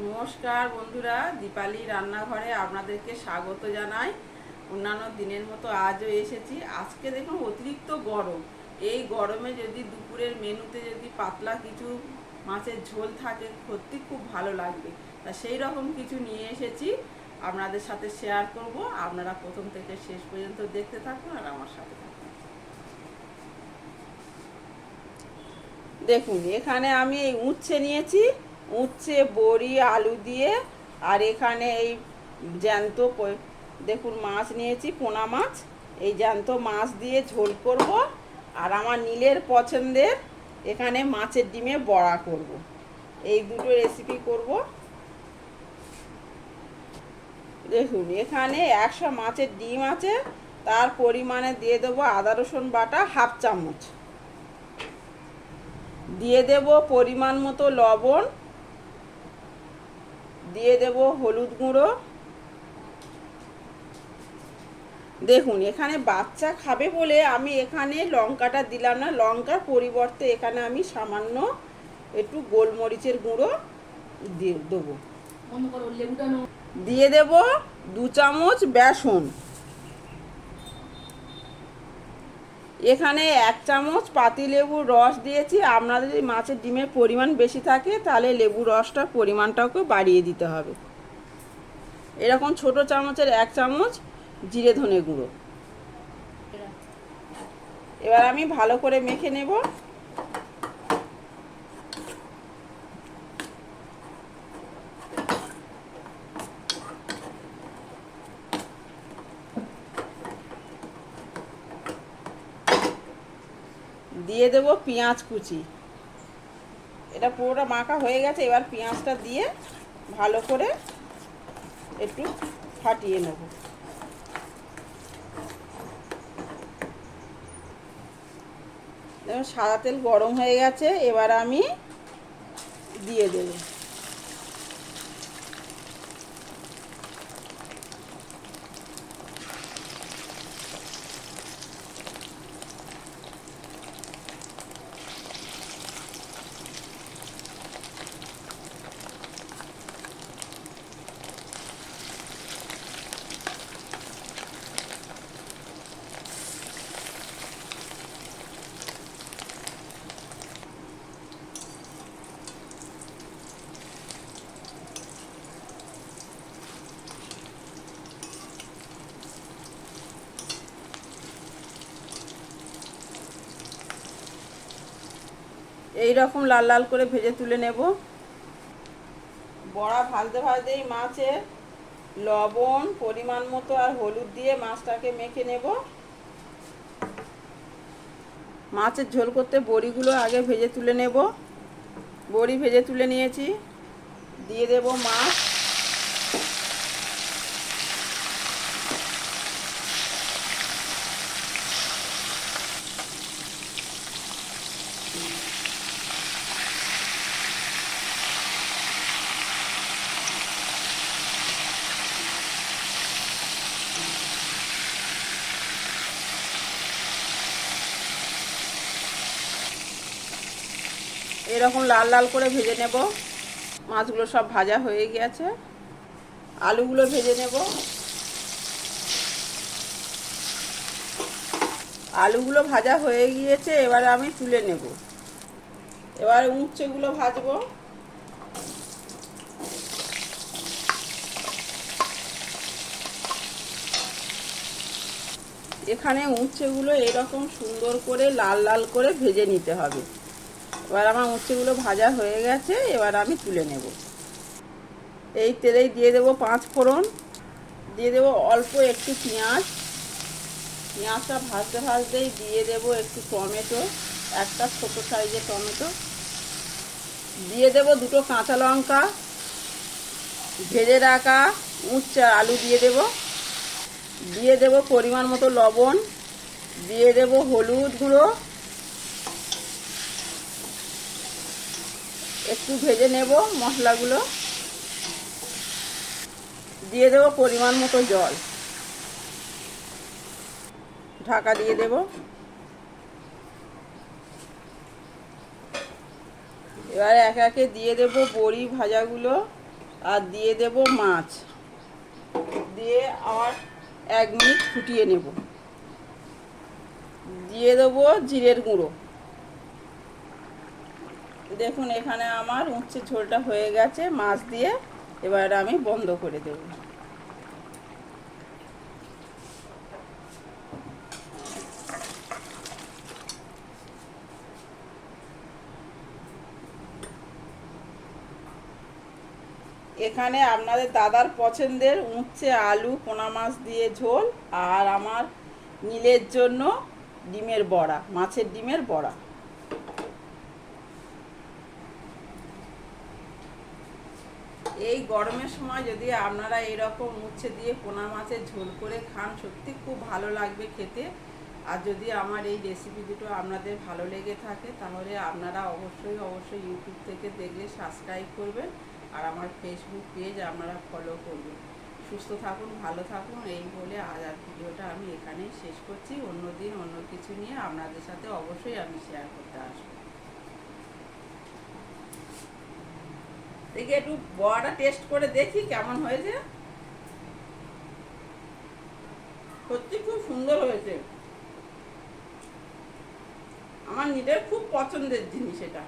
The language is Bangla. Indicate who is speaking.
Speaker 1: নমস্কার বন্ধুরা, দীপালি রান্নাঘরে আপনাদেরকে স্বাগত জানাই। অন্যান্য দিনের মতো আজও এসেছি। আজকে দেখুন অতিরিক্ত গরম। এই গরমে যদি দুপুরের মেনুতে যদি পাতলা কিছু মাছের ঝোল থাকে সত্যি খুব ভালো লাগবে। তা সেই রকম কিছু নিয়ে এসেছি, আপনাদের সাথে শেয়ার করব। আপনারা প্রথম থেকে শেষ পর্যন্ত দেখতে থাকুন আর আমার সাথে থাকুন। দেখুন এখানে আমি এই উচ্ছে নিয়েছি, উচ্ছে বড়ি আলু দিয়ে। আর এখানে এই জ্যান্ত দেখুন মাছ নিয়েছি, পোনা মাছ। এই জ্যান্ত মাছ দিয়ে ঝোল করব। আর আমার নীলের পছন্দের এখানে মাছের ডিমে বড়া করব। এই দুটো রেসিপি করব। দেখুন এখানে 100 মাছের ডিম আছে, তার পরিমাণে দিয়ে দেবো আদা রসুন বাটা হাফ চামচ, দিয়ে দেব পরিমাণ মতো লবণ, দিয়ে দেব হলুদ গুঁড়ো। দেখুন এখানে বাচ্চা খাবে বলে আমি এখানে লঙ্কাটা দিলাম না, লঙ্কার পরিবর্তে এখানে আমি সামান্য একটু গোলমরিচের গুঁড়ো দিয়ে দেবো। দিয়ে দেব 2 চামচ বেসন। এখানে 1 চামচ পাতিলেবুর রস দিয়েছি। আপনাদের যদি মাছের ডিমের পরিমাণ বেশি থাকে তাহলে লেবুর রসটার পরিমাণটাকে বাড়িয়ে দিতে হবে। এরকম ছোট চামচের 1 চামচ জিরে ধনে গুঁড়ো। এবার আমি ভালো করে মেখে নেব। দিয়ে দেব পেঁয়াজ কুচি। এটা পুরোটা মাখা হয়ে গেছে। এবার পেঁয়াজটা দিয়ে ভালো করে একটু ফাটিয়ে নেব। দেখুন সাদা তেল গরম হয়ে গেছে, এবার আমি দিয়ে দেব। এই রকম লাল লাল করে ভেজে তুলে নেব। বড়া ভাজতে ভাজতেই মাছে লবণ পরিমাণ মতো আর হলুদ দিয়ে মাছটাকে মেখে নেব। মাছের ঝোল করতে বড়িগুলো আগে ভেজে তুলে নেব। বড়ি ভেজে তুলে নিয়েছি, দিয়ে দেব মাছ। এরকম লাল লাল করে ভেজে নেব। মাছগুলো সব ভাজা হয়ে গেছে। আলুগুলো ভেজে নেব। আলুগুলো ভাজা হয়ে গিয়েছে, এবারে আমি তুলে নেব। এবারে উচ্ছেগুলো ভাজবো। এখানে উচ্ছেগুলো এরকম সুন্দর করে লাল লাল করে ভেজে নিতে হবে। এবার আমার উচ্ছেগুলো ভাজা হয়ে গেছে, এবার আমি তুলে নেব। এই তেলেই দিয়ে দেব 5 ফোড়ন, দিয়ে দেব অল্প একটু পেঁয়াজ। পেঁয়াজটা ভাজতে ভাজতেই দিয়ে দেব একটু টমেটো, একটা ছোট সাইজের টমেটো। দিয়ে দেব 2টো কাঁচা লঙ্কা, ভেজে রাখা উচ্ছে আলু দিয়ে দেব। দিয়ে দেব পরিমাণ মতো লবণ, দিয়ে দেব হলুদ গুঁড়ো। একটু ভেজে নেব মশলাগুলো। দিয়ে দেব পরিমাণ মতো জল, ঢাকা দিয়ে দেব। এবার একে একে দিয়ে দেব বড়ি ভাজাগুলো। আর দিয়ে দেব মাছ, দিয়ে আবার 1 মিনিট ফুটিয়ে নেব। দিয়ে দেবো জিরের গুঁড়ো। দেখুন এখানে আমার উচ্ছে ঝোলটা হয়ে গেছে মাছ দিয়ে। এবার আমি বন্ধ করে দেব। এখানে আপনাদের দাদার পছন্দের উচ্ছে আলু পোনা মাছ দিয়ে ঝোল, আর আমার নীলের জন্য ডিমের বড়া, মাছের ডিমের বড়া। এই গরমের সময় যদি আপনারা এরকম উচ্ছে দিয়ে পোনা মাছের ঝোল করে খান, সত্যি খুব ভালো লাগবে খেতে। আর যদি আমার এই রেসিপি দুটো আপনাদের ভালো লেগে থাকে, তাহলে আপনারা অবশ্যই ইউটিউব থেকে দেখলে সাবস্ক্রাইব করবেন, আর আমার ফেসবুক পেজ আপনারা ফলো করবেন। সুস্থ থাকুন, ভালো থাকুন, এই বলে আজ আর ভিডিওটা আমি এখানেই শেষ করছি। অন্য দিন অন্য কিছু নিয়ে আপনাদের সাথে অবশ্যই আমি শেয়ার করতে আসবো। দেখি একটু বড়াটা টেস্ট করে দেখি কেমন হয়েছে। সত্যি খুব সুন্দর হয়েছে, আমার নিজের খুব পছন্দের জিনিস এটা।